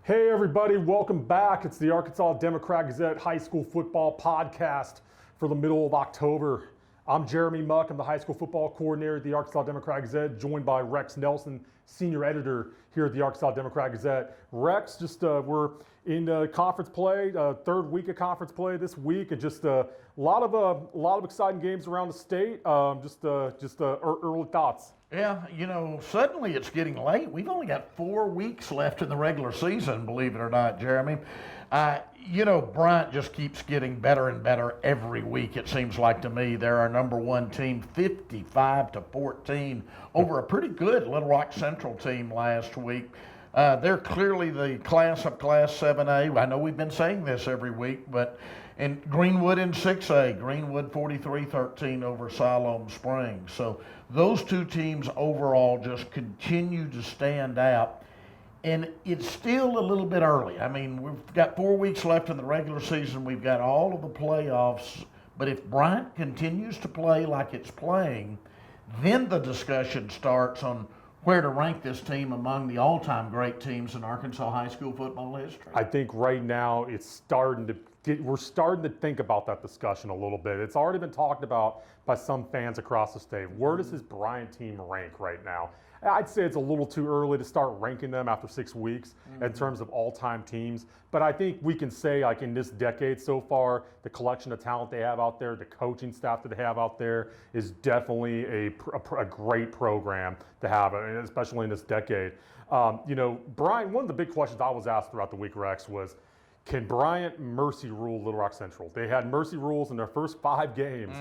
Hey everybody, welcome back. It's the Arkansas Democrat-Gazette High School Football Podcast for the middle of October. I'm Jeremy Muck. I'm the high school football coordinator at the Arkansas Democrat-Gazette, joined by Rex Nelson, senior editor here at the Arkansas Democrat-Gazette. Rex, we're in conference play, third week of conference play this week, and just a lot of exciting games around the state. Early thoughts. Yeah, suddenly it's getting late. We've only got 4 weeks left in the regular season, believe it or not, Jeremy. Bryant just keeps getting better and better every week, it seems like to me. They're our number one team, 55-14, over a pretty good Little Rock Central team last week. They're clearly the class of Class 7A. I know we've been saying this every week, but in Greenwood in 6A, Greenwood 43-13 over Siloam Springs. So those two teams overall just continue to stand out. And it's still a little bit early. I mean, we've got 4 weeks left in the regular season. We've got all of the playoffs. But if Bryant continues to play like it's playing, then the discussion starts on where to rank this team among the all-time great teams in Arkansas high school football history. I think right now we're starting to think about that discussion a little bit. It's already been talked about by some fans across the state. Where does this Bryant team rank right now? I'd say it's a little too early to start ranking them after 6 weeks in terms of all-time teams. But I think we can say, like, in this decade so far, the collection of talent they have out there, the coaching staff that they have out there is definitely a great program to have, especially in this decade. Bryant, one of the big questions I was asked throughout the week, Rex, was, can Bryant mercy rule Little Rock Central? They had mercy rules in their first 5 games.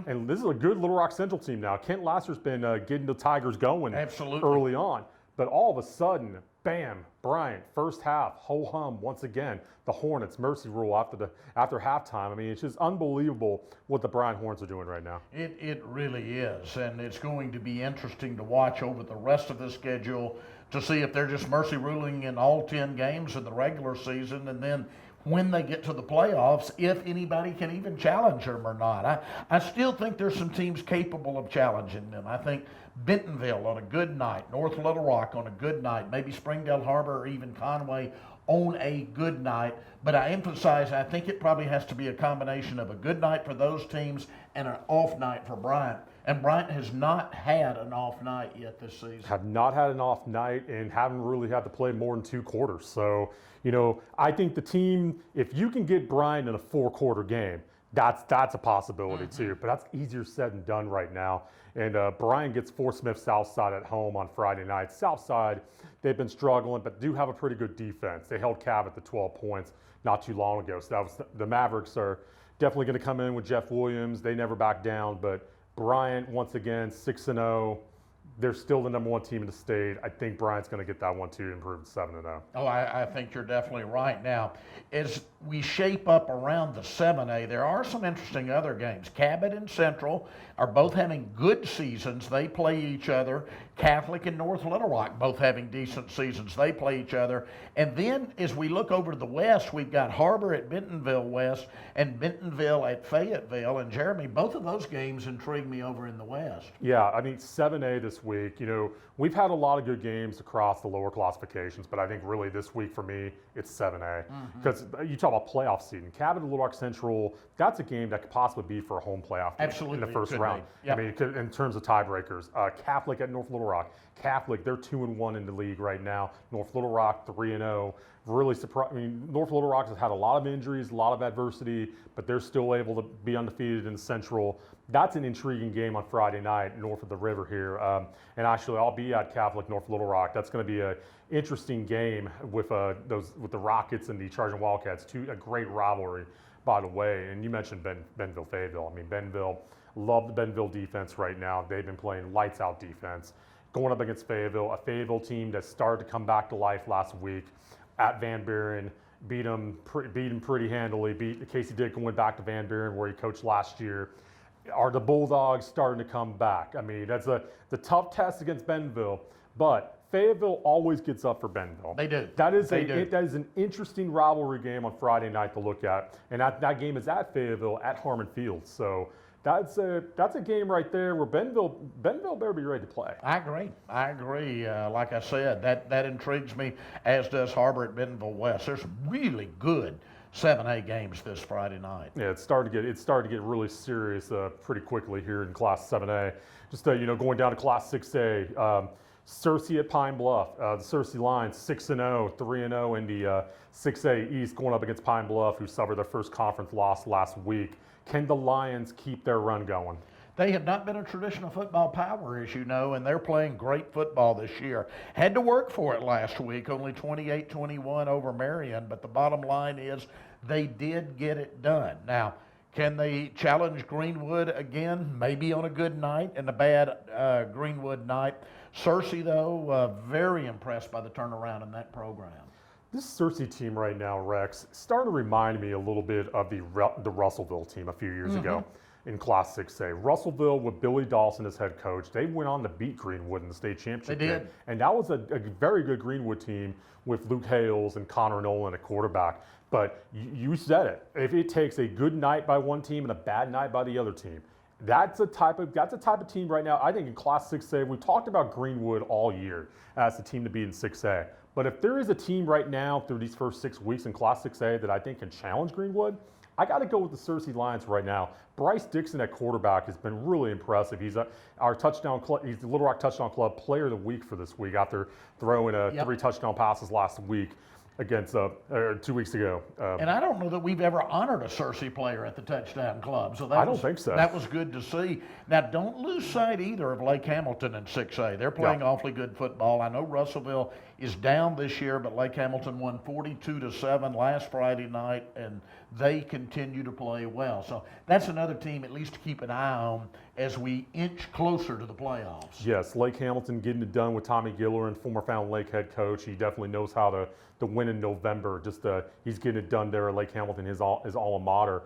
And this is a good Little Rock Central team now. Kent Lasser's been getting the Tigers going early on. But all of a sudden, bam, Bryant, first half, ho-hum, once again, the Hornets, mercy rule after halftime. I mean, it's just unbelievable what the Bryant Horns are doing right now. It really is, and it's going to be interesting to watch over the rest of the schedule to see if they're just mercy ruling in all 10 games in the regular season, and then when they get to the playoffs, if anybody can even challenge them or not. I still think there's some teams capable of challenging them. I think Bentonville on a good night, North Little Rock on a good night, maybe Springdale Harbor or even Conway on a good night. But I emphasize, I think it probably has to be a combination of a good night for those teams and an off night for Bryant. And Bryant has not had an off night yet this season. Have not had an off night and haven't really had to play more than 2 quarters. So, I think the team, if you can get Bryant in a 4-quarter game, that's a possibility too. But that's easier said than done right now. And Bryant gets Fort Smith Southside at home on Friday night. Southside, they've been struggling, but do have a pretty good defense. They held Cavitt to 12 points not too long ago. So the Mavericks are definitely going to come in with Jeff Williams. They never back down, but Bryant, once again, 6-0. They're still the number 1 team in the state. I think Bryant's going to get that one too, improved 7-0. Oh, I think you're definitely right. Now, as we shape up around the 7A, there are some interesting other games. Cabot and Central are both having good seasons. They play each other. Catholic and North Little Rock both having decent seasons. They play each other. And then as we look over to the west, we've got Harbor at Bentonville West and Bentonville at Fayetteville. And Jeremy, both of those games intrigue me over in the west. Yeah, I mean, 7A this week, we've had a lot of good games across the lower classifications, but I think really this week for me, it's 7A. Because you talk about playoff seeding. Cabot and Little Rock Central, that's a game that could possibly be for a home playoff Absolutely, in the first round. Yep. I mean, in terms of tiebreakers. Catholic at North Little Rock. Catholic, they're 2-1 in the league right now. North Little Rock, 3-0. Really surprised. I mean, North Little Rock has had a lot of injuries, a lot of adversity, but they're still able to be undefeated in Central. That's an intriguing game on Friday night north of the river here. And actually, I'll be at Catholic North Little Rock. That's going to be an interesting game with the Rockets and the Charging Wildcats. A great rivalry, by the way. And you mentioned Bentonville Fayetteville. I mean, Bentonville, love the Bentonville defense right now. They've been playing lights out defense. Going up against Fayetteville, a Fayetteville team that started to come back to life last week at Van Buren. Beat them pretty handily. Casey Dick went back to Van Buren where he coached last year. Are the Bulldogs starting to come back? I mean, that's the tough test against Bentonville, but Fayetteville always gets up for Bentonville. They do. That is an interesting rivalry game on Friday night to look at, and that game is at Fayetteville at Harmon Field. So That's a game right there where Bentonville better be ready to play. I agree. Like I said, that intrigues me, as does Harbor at Bentonville West. There's some really good 7A games this Friday night. Yeah, it started to get really serious pretty quickly here in Class 7A. Just going down to Class 6A. Searcy at Pine Bluff. The Searcy Lions 6-0, 3-0 in the 6A East, going up against Pine Bluff, who suffered their first conference loss last week. Can the Lions keep their run going? They have not been a traditional football power, as you know, and they're playing great football this year. Had to work for it last week, only 28-21 over Marion, but the bottom line is they did get it done. Now, can they challenge Greenwood again? Maybe on a good night and a bad Greenwood night. Searcy, though, very impressed by the turnaround in that program. This Searcy team right now, Rex, starting to remind me a little bit of the Russellville team a few years ago in Class 6A. Russellville, with Billy Dawson as head coach, they went on to beat Greenwood in the state championship They did. game. And that was a very good Greenwood team with Luke Hales and Connor Nolan at quarterback. But you said it. If it takes a good night by one team and a bad night by the other team, that's a type of team right now. I think in Class 6A, we talked about Greenwood all year as the team to beat in 6A. But if there is a team right now through these first 6 weeks in Class 6A that I think can challenge Greenwood, I got to go with the Searcy Lions right now. Bryce Dixon at quarterback has been really impressive. He's he's the Little Rock Touchdown Club Player of the Week for this week after throwing 3 touchdown passes last week against 2 weeks ago. And I don't know that we've ever honored a Searcy player at the Touchdown Club. So I don't think so. That was good to see. Now, don't lose sight either of Lake Hamilton in 6A. They're playing awfully good football. I know Russellville is down this year, but Lake Hamilton won 42-7 last Friday night, and they continue to play well. So that's another team at least to keep an eye on as we inch closer to the playoffs. Yes, Lake Hamilton getting it done with Tommy Gillerin, former Fountain Lake head coach. He definitely knows how to win in November. He's getting it done there at Lake Hamilton, his alma mater.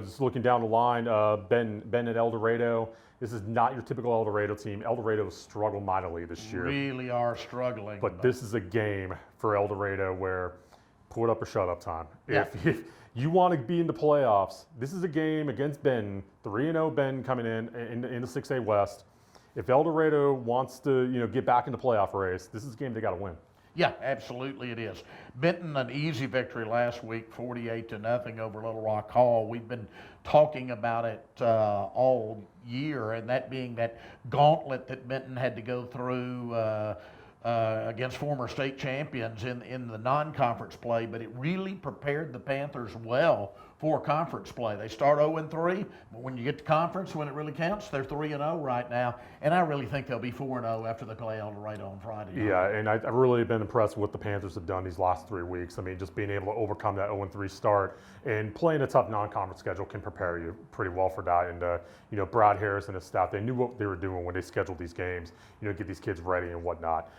Just looking down the line, Ben at El Dorado. This is not your typical El Dorado team. El Dorado struggled mightily this year. Really are struggling. But this is a game for El Dorado where put up or shut up time. Yeah. If you want to be in the playoffs, this is a game against Ben, 3-0 Ben coming in the 6A West. If El Dorado wants to get back in the playoff race, this is a game they got to win. Yeah, absolutely it is. Benton, an easy victory last week, 48-0 over Little Rock Hall. We've been talking about it all year, and that being that gauntlet that Benton had to go through against former state champions in the non-conference play, but it really prepared the Panthers well for conference play. They start 0-3, but when you get to conference, when it really counts, they're 3-0 right now, and I really think they'll be 4-0 after they play El Dorado on Friday night. Yeah, and I've really been impressed with what the Panthers have done these last 3 weeks. I mean, just being able to overcome that 0-3 start and playing a tough non-conference schedule can prepare you pretty well for that. And Brad Harris and his staff, they knew what they were doing when they scheduled these games. Get these kids ready and whatnot.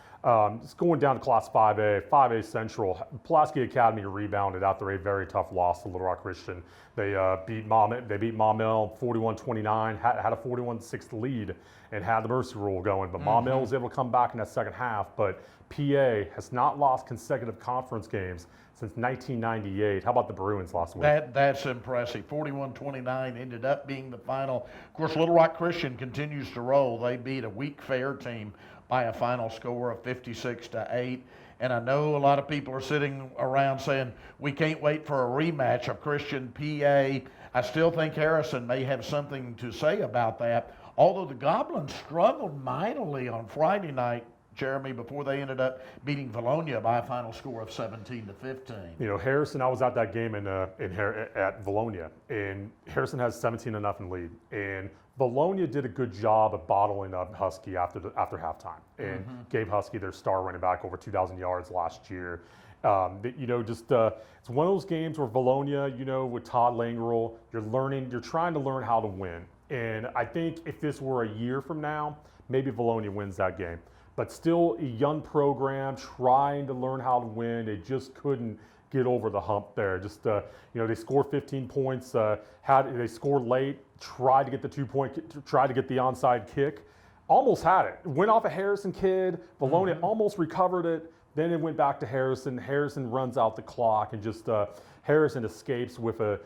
Just going down to Class 5A Central, Pulaski Academy rebounded after a very tough loss to Little Rock Christian. They beat Maumelle 41-29, had a 41-6 lead, and had the mercy rule going. But Maumelle was able to come back in that second half. But PA has not lost consecutive conference games since 1998. How about the Bruins last week? That's impressive. 41-29 ended up being the final. Of course, Little Rock Christian continues to roll. They beat a weak Fair team by a final score of 56-8. And I know a lot of people are sitting around saying, we can't wait for a rematch of Christian PA. I still think Harrison may have something to say about that. Although the Goblins struggled mightily on Friday night, Jeremy, before they ended up beating Valonia by a final score of 17-15. Harrison, I was at that game at Valonia, and Harrison has 17-0 lead. And Valonia did a good job of bottling up Husky after halftime, and gave Husky their star running back over 2,000 yards last year. It's one of those games where Valonia, with Todd Langerl, you're trying to learn how to win. And I think if this were a year from now, maybe Valonia wins that game. But still a young program trying to learn how to win. They just couldn't get over the hump there. They scored 15 points, they scored late, tried to get the 2-point, tried to get the onside kick, almost had it. Went off a Harrison kid, Valonia almost recovered it, Then it went back to Harrison. Harrison runs out the clock and just Harrison escapes with a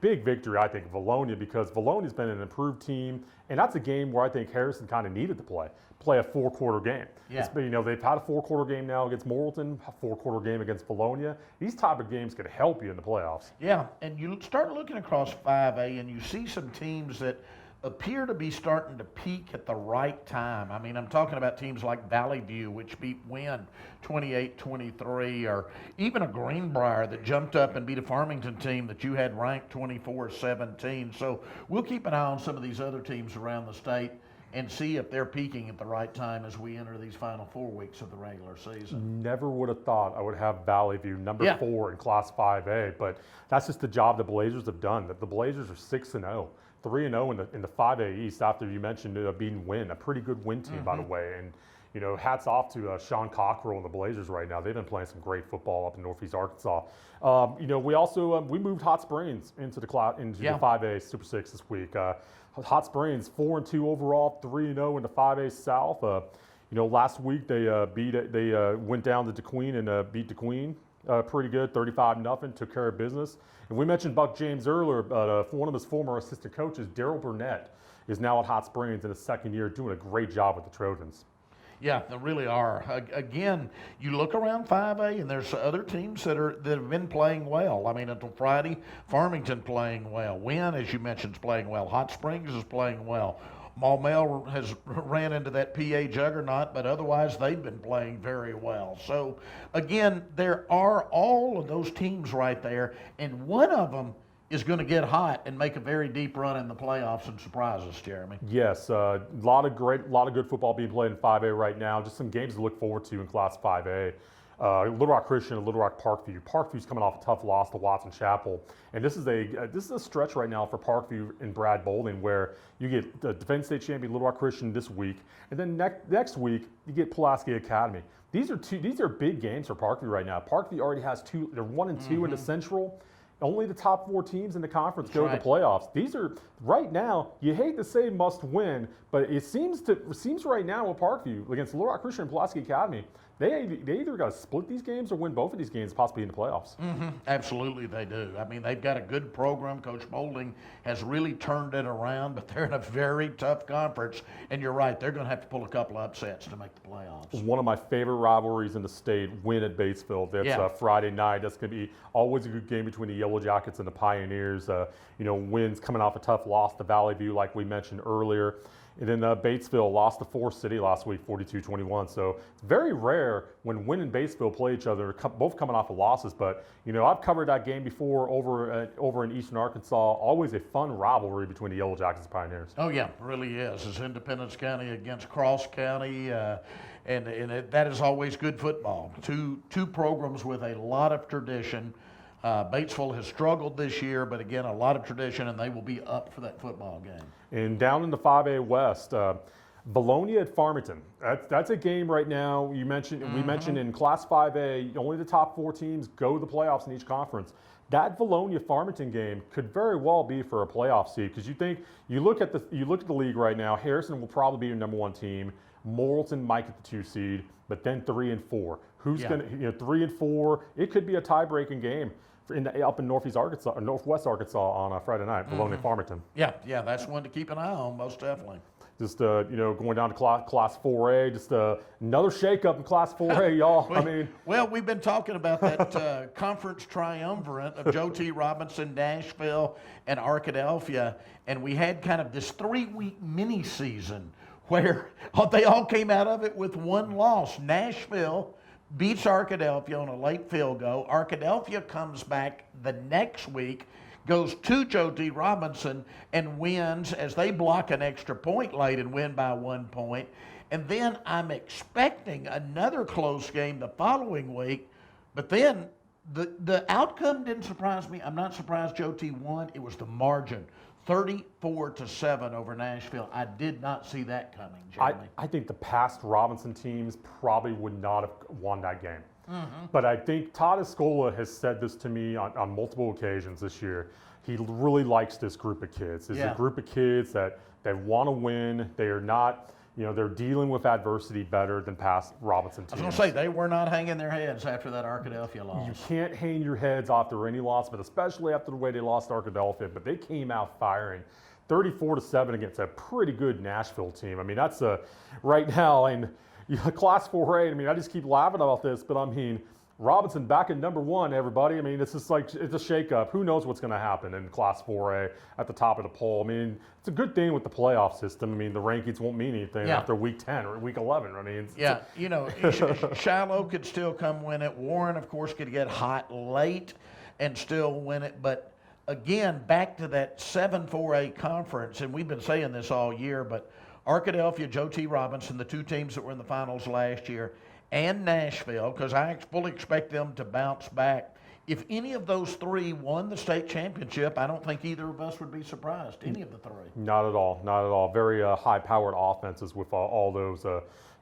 big victory, I think, of Valonia, because Valonia's been an improved team, and that's a game where I think Harrison kind of needed to play a four-quarter game. Yeah. They've had a four-quarter game now against Morrilton, a four-quarter game against Valonia. These type of games could help you in the playoffs. Yeah, and you start looking across 5A and you see some teams that appear to be starting to peak at the right time. I mean, I'm talking about teams like Valley View, which beat Wynn 28-23, or even a Greenbrier that jumped up and beat a Farmington team that you had ranked 24-17. So we'll keep an eye on some of these other teams around the state and see if they're peaking at the right time as we enter these final 4 weeks of the regular season. Never would have thought I would have Valley View number 4 in Class 5A, but that's just the job the Blazers have done. That the Blazers are 6-0. 3-0 in the 5A East after you mentioned beating Wynn, a pretty good Wynn team, by the way. And, hats off to Sean Cockrell and the Blazers right now. They've been playing some great football up in Northeast Arkansas. We also we moved Hot Springs into the 5A Super 6 this week. Hot Springs 4-2 overall, 3-0 in the 5A South. Last week they went down to DeQueen and beat DeQueen pretty good, 35-0, took care of business. And we mentioned Buck James earlier, but one of his former assistant coaches, Daryl Burnett, is now at Hot Springs in his second year, doing a great job with the Trojans. Yeah, they really are. Again, you look around 5A, and there's other teams that have been playing well. I mean, until Friday, Farmington playing well. Wynn, as you mentioned, is playing well. Hot Springs is playing well. Maumelle has ran into that PA juggernaut, but otherwise they've been playing very well. So, again, there are all of those teams right there, and one of them is going to get hot and make a very deep run in the playoffs and surprise us, Jeremy. Yes, a lot of good football being played in 5A right now. Just some games to look forward to in Class 5A. Little Rock Christian and Little Rock Parkview. Parkview's coming off a tough loss to Watson Chapel, and this is a stretch right now for Parkview and Brad Bowling, where you get the defending state champion Little Rock Christian this week, and then next week you get Pulaski Academy. These are big games for Parkview right now. Parkview already has two. They're 1-2 in the Central. Only the top 4 teams in the conference go to the playoffs. These are right now. You hate to say must win, but it seems right now with Parkview against Little Rock Christian and Pulaski Academy, they either got to split these games or win both of these games, possibly in the playoffs. Mm-hmm. Absolutely, they do. I mean, they've got a good program. Coach Boulding has really turned it around, but they're in a very tough conference. And you're right, they're going to have to pull a couple of upsets to make the playoffs. One of my favorite rivalries in the state, Wynn at Batesville. That's Friday night. That's going to be always a good game between the Yellow Jackets and the Pioneers. Wynn's coming off a tough loss to Valley View, like we mentioned earlier. And then Batesville lost to Forest City last week, 42-21. So it's very rare when Wynn and Batesville play each other, both coming off of losses. But, I've covered that game before over in Eastern Arkansas. Always a fun rivalry between the Yellow Jackets and Pioneers. Oh, yeah, it really is. It's Independence County against Cross County, that is always good football. Two programs with a lot of tradition. Batesville has struggled this year, but again, a lot of tradition, and they will be up for that football game. And down in the 5A West, Valonia at Farmington. That's a game right now. We mentioned in Class 5A, only the top 4 teams go to the playoffs in each conference. That Valonia-Farmington game could very well be for a playoff seed, because you look at the league right now. Harrison will probably be your number 1 team. Morrilton might get the 2 seed, but then 3 and 4. Who's going to 3 and 4? It could be a tie-breaking game up in Northeast Arkansas or Northwest Arkansas on a Friday night. Valonia Farmington. Yeah, that's one to keep an eye on, most definitely. Just going down to Class 4A, just another shakeup in Class 4A, y'all. Well, we've been talking about that conference triumvirate of Joe T. Robinson, Nashville, and Arkadelphia, and we had kind of this 3-week mini season where they all came out of it with one loss. Nashville beats Arkadelphia on a late field goal. Arkadelphia comes back the next week, goes to Joe D. Robinson and wins as they block an extra point late and win by 1 point. And then I'm expecting another close game the following week, but then the outcome didn't surprise me. I'm not surprised Joe T. won. It was the margin. 34-7 over Nashville. I did not see that coming, Jeremy. I think the past Robinson teams probably would not have won that game. But I think Todd Escola has said this to me on multiple occasions this year. He really likes this group of kids. It's a group of kids that want to win. They are not, they're dealing with adversity better than past Robinson teams. I was going to say, they were not hanging their heads after that Arkadelphia loss. You can't hang your heads after any loss, but especially after the way they lost Arkadelphia. But they came out firing 34-7 against a pretty good Nashville team. I mean, that's right now, and Class 4A, I mean, I just keep laughing about this, but I mean, Robinson back in number 1, everybody. I mean, it's just like, it's a shakeup. Who knows what's going to happen in Class 4A at the top of the poll? I mean, it's a good thing with the playoff system. I mean, the rankings won't mean anything after week 10 or week 11. I mean, Shiloh could still come win it. Warren, of course, could get hot late and still win it. But again, back to that 7-4A conference, and we've been saying this all year, but Arkadelphia, Joe T. Robinson, the 2 teams that were in the finals last year, and Nashville, because I fully expect them to bounce back. If any of those 3 won the state championship, I don't think either of us would be surprised, any of the 3. Not at all, not at all. Very high-powered offenses with all those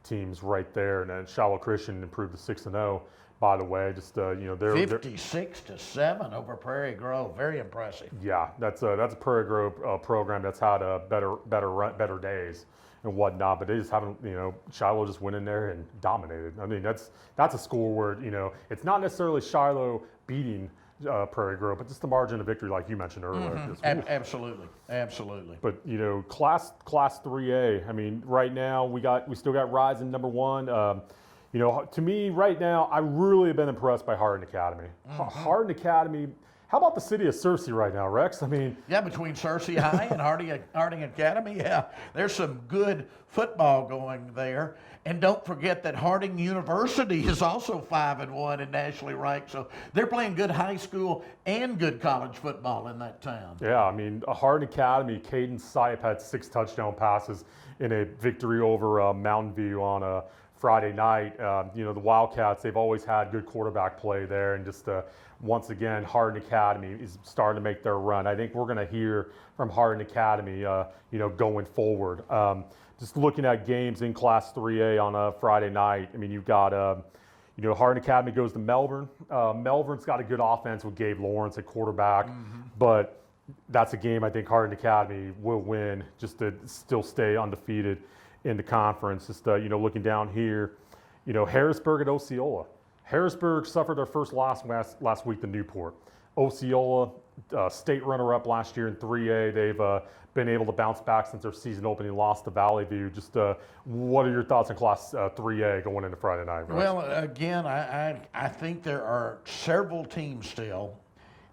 teams right there. And then Shiloh Christian improved to 6-0, by the way. Just they're 56-7 over Prairie Grove, very impressive. Yeah, that's a Prairie Grove program that's had better days and whatnot, but they just haven't, Shiloh just went in there and dominated. I mean, that's a score where, it's not necessarily Shiloh beating Prairie Grove, but just the margin of victory, like you mentioned earlier. Absolutely. But Class 3A, I mean, right now we still got Rising number 1. To me right now, I really have been impressed by Hardin Academy. Hardin Academy. How about the city of Searcy right now, Rex? I mean, between Searcy High and Harding Academy, there's some good football going there. And don't forget that Harding University is also 5-1 and nationally ranked. So they're playing good high school and good college football in that town. Yeah, I mean, Hardin Academy, Caden Sipe had 6 touchdown passes in a victory over Mountain View on a Friday night. The Wildcats, they've always had good quarterback play there, and just once again, Hardin Academy is starting to make their run. I think we're going to hear from Hardin Academy, going forward. Just looking at games in Class 3A on a Friday night, I mean, you've got, Hardin Academy goes to Melbourne. Melbourne's got a good offense with Gabe Lawrence at quarterback, but that's a game I think Hardin Academy will win just to still stay undefeated in the conference. Just, looking down here, Harrisburg at Osceola. Harrisburg suffered their first loss last week to Newport. Osceola, state runner-up last year in 3A. They've been able to bounce back since their season opening loss to Valley View. Just what are your thoughts on Class 3A going into Friday night? Right? Well, again, I think there are several teams still.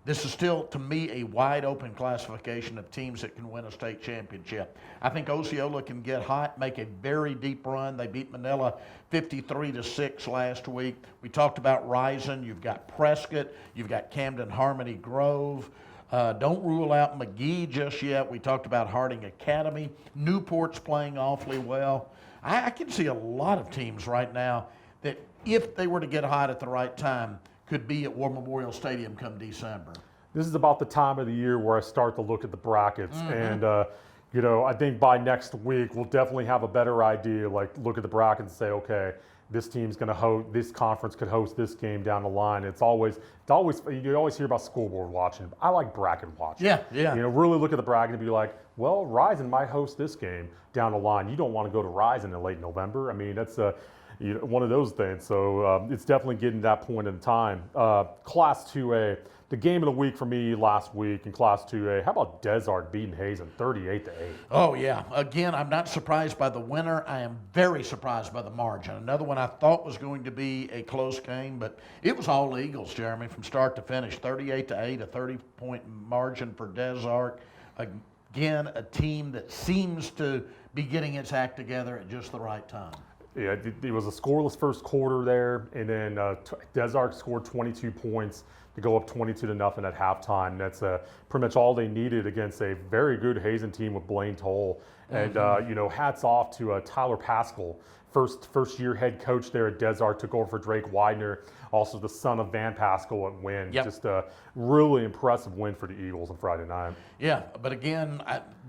This is still, to me, a wide-open classification of teams that can win a state championship. I think Osceola can get hot, make a very deep run. They beat Manila 53-6 last week. We talked about Rising. You've got Prescott. You've got Camden Harmony Grove. Don't rule out McGee just yet. We talked about Harding Academy. Newport's playing awfully well. I can see a lot of teams right now that, if they were to get hot at the right time, could be at War Memorial Stadium come December. This is about the time of the year where I start to look at the brackets. And, I think by next week, we'll definitely have a better idea, like look at the brackets and say, okay, this team's going to host, this conference could host this game down the line. You always hear about school board watching. I like bracket watching. Yeah. Really look at the bracket and be like, well, Rising might host this game down the line. You don't want to go to Rising in late November. I mean, that's one of those things. So it's definitely getting to that point in time. Class 2A, the game of the week for me last week in Class 2A. How about Desart beating Hazen 38-8? Oh, yeah. Again, I'm not surprised by the winner. I am very surprised by the margin. Another one I thought was going to be a close game, but it was all Eagles, Jeremy, from start to finish. 38-8, a 30-point margin for Desart. Again, a team that seems to be getting its act together at just the right time. Yeah, it was a scoreless first quarter there, and then Desart scored 22 points to go up 22-0 at halftime. That's pretty much all they needed against a very good Hazen team with Blaine Toll. And hats off to Tyler Pascal, first year head coach there at Desart, took over for Drake Widener Also, the son of Van Pascal at win. Yep. Just a really impressive win for the Eagles on Friday night. Yeah, but again,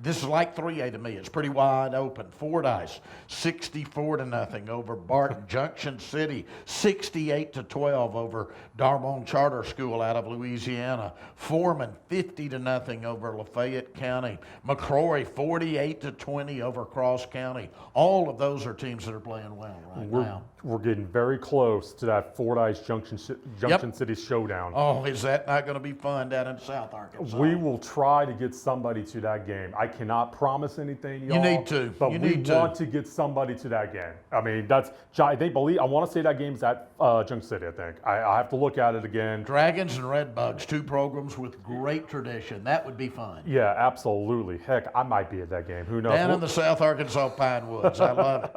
this is like 3A to me. It's pretty wide open. Fordyce, 64-0 over Barton. Junction City, 68-12 over Darmon Charter School out of Louisiana. Foreman, 50-0 over Lafayette County. McCrory, 48-20 over Cross County. All of those are teams that are playing well now. We're getting very close to that Fordyce Junction City showdown. Oh, is that not going to be fun down in South Arkansas? We will try to get somebody to that game. I cannot promise anything, y'all. You need to. But You we need to. want to get somebody to that game. I mean, I want to say that game's at Junction City, I think. I have to look at it again. Dragons and Redbugs, two programs with great tradition. That would be fun. Yeah, absolutely. Heck, I might be at that game. Who knows? Down in the South Arkansas Pine Woods. I love it.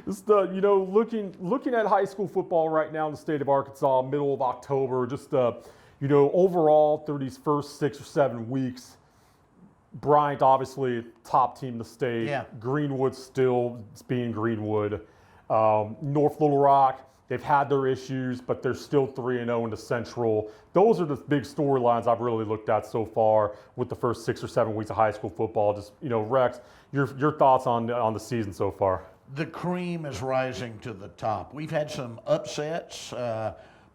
Just looking at high school football right now in the state of Arkansas, middle of October, just overall through these first 6 or 7 weeks, Bryant obviously top team in the state. Yeah. Greenwood still being Greenwood. North Little Rock, they've had their issues, but they're still 3-0 in the Central. Those are the big storylines I've really looked at so far with the first 6 or 7 weeks of high school football. Just Rex, your thoughts on the season so far? The cream is rising to the top. We've had some upsets,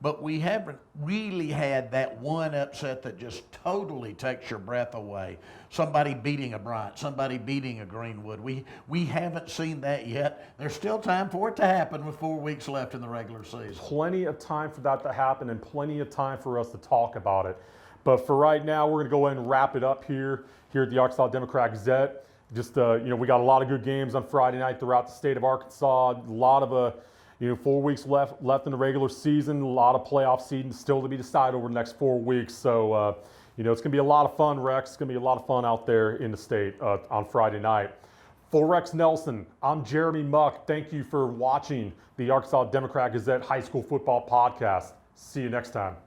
but we haven't really had that one upset that just totally takes your breath away. Somebody beating a Bryant, somebody beating a Greenwood. We haven't seen that yet. There's still time for it to happen with 4 weeks left in the regular season. Plenty of time for that to happen and plenty of time for us to talk about it. But for right now, we're going to go ahead and wrap it up here at the Arkansas Democrat-Gazette. Just, we got a lot of good games on Friday night throughout the state of Arkansas. A lot of, 4 weeks left in the regular season. A lot of playoff seeding still to be decided over the next 4 weeks. So, it's going to be a lot of fun, Rex. It's going to be a lot of fun out there in the state on Friday night. For Rex Nelson, I'm Jeremy Muck. Thank you for watching the Arkansas Democrat-Gazette High School Football Podcast. See you next time.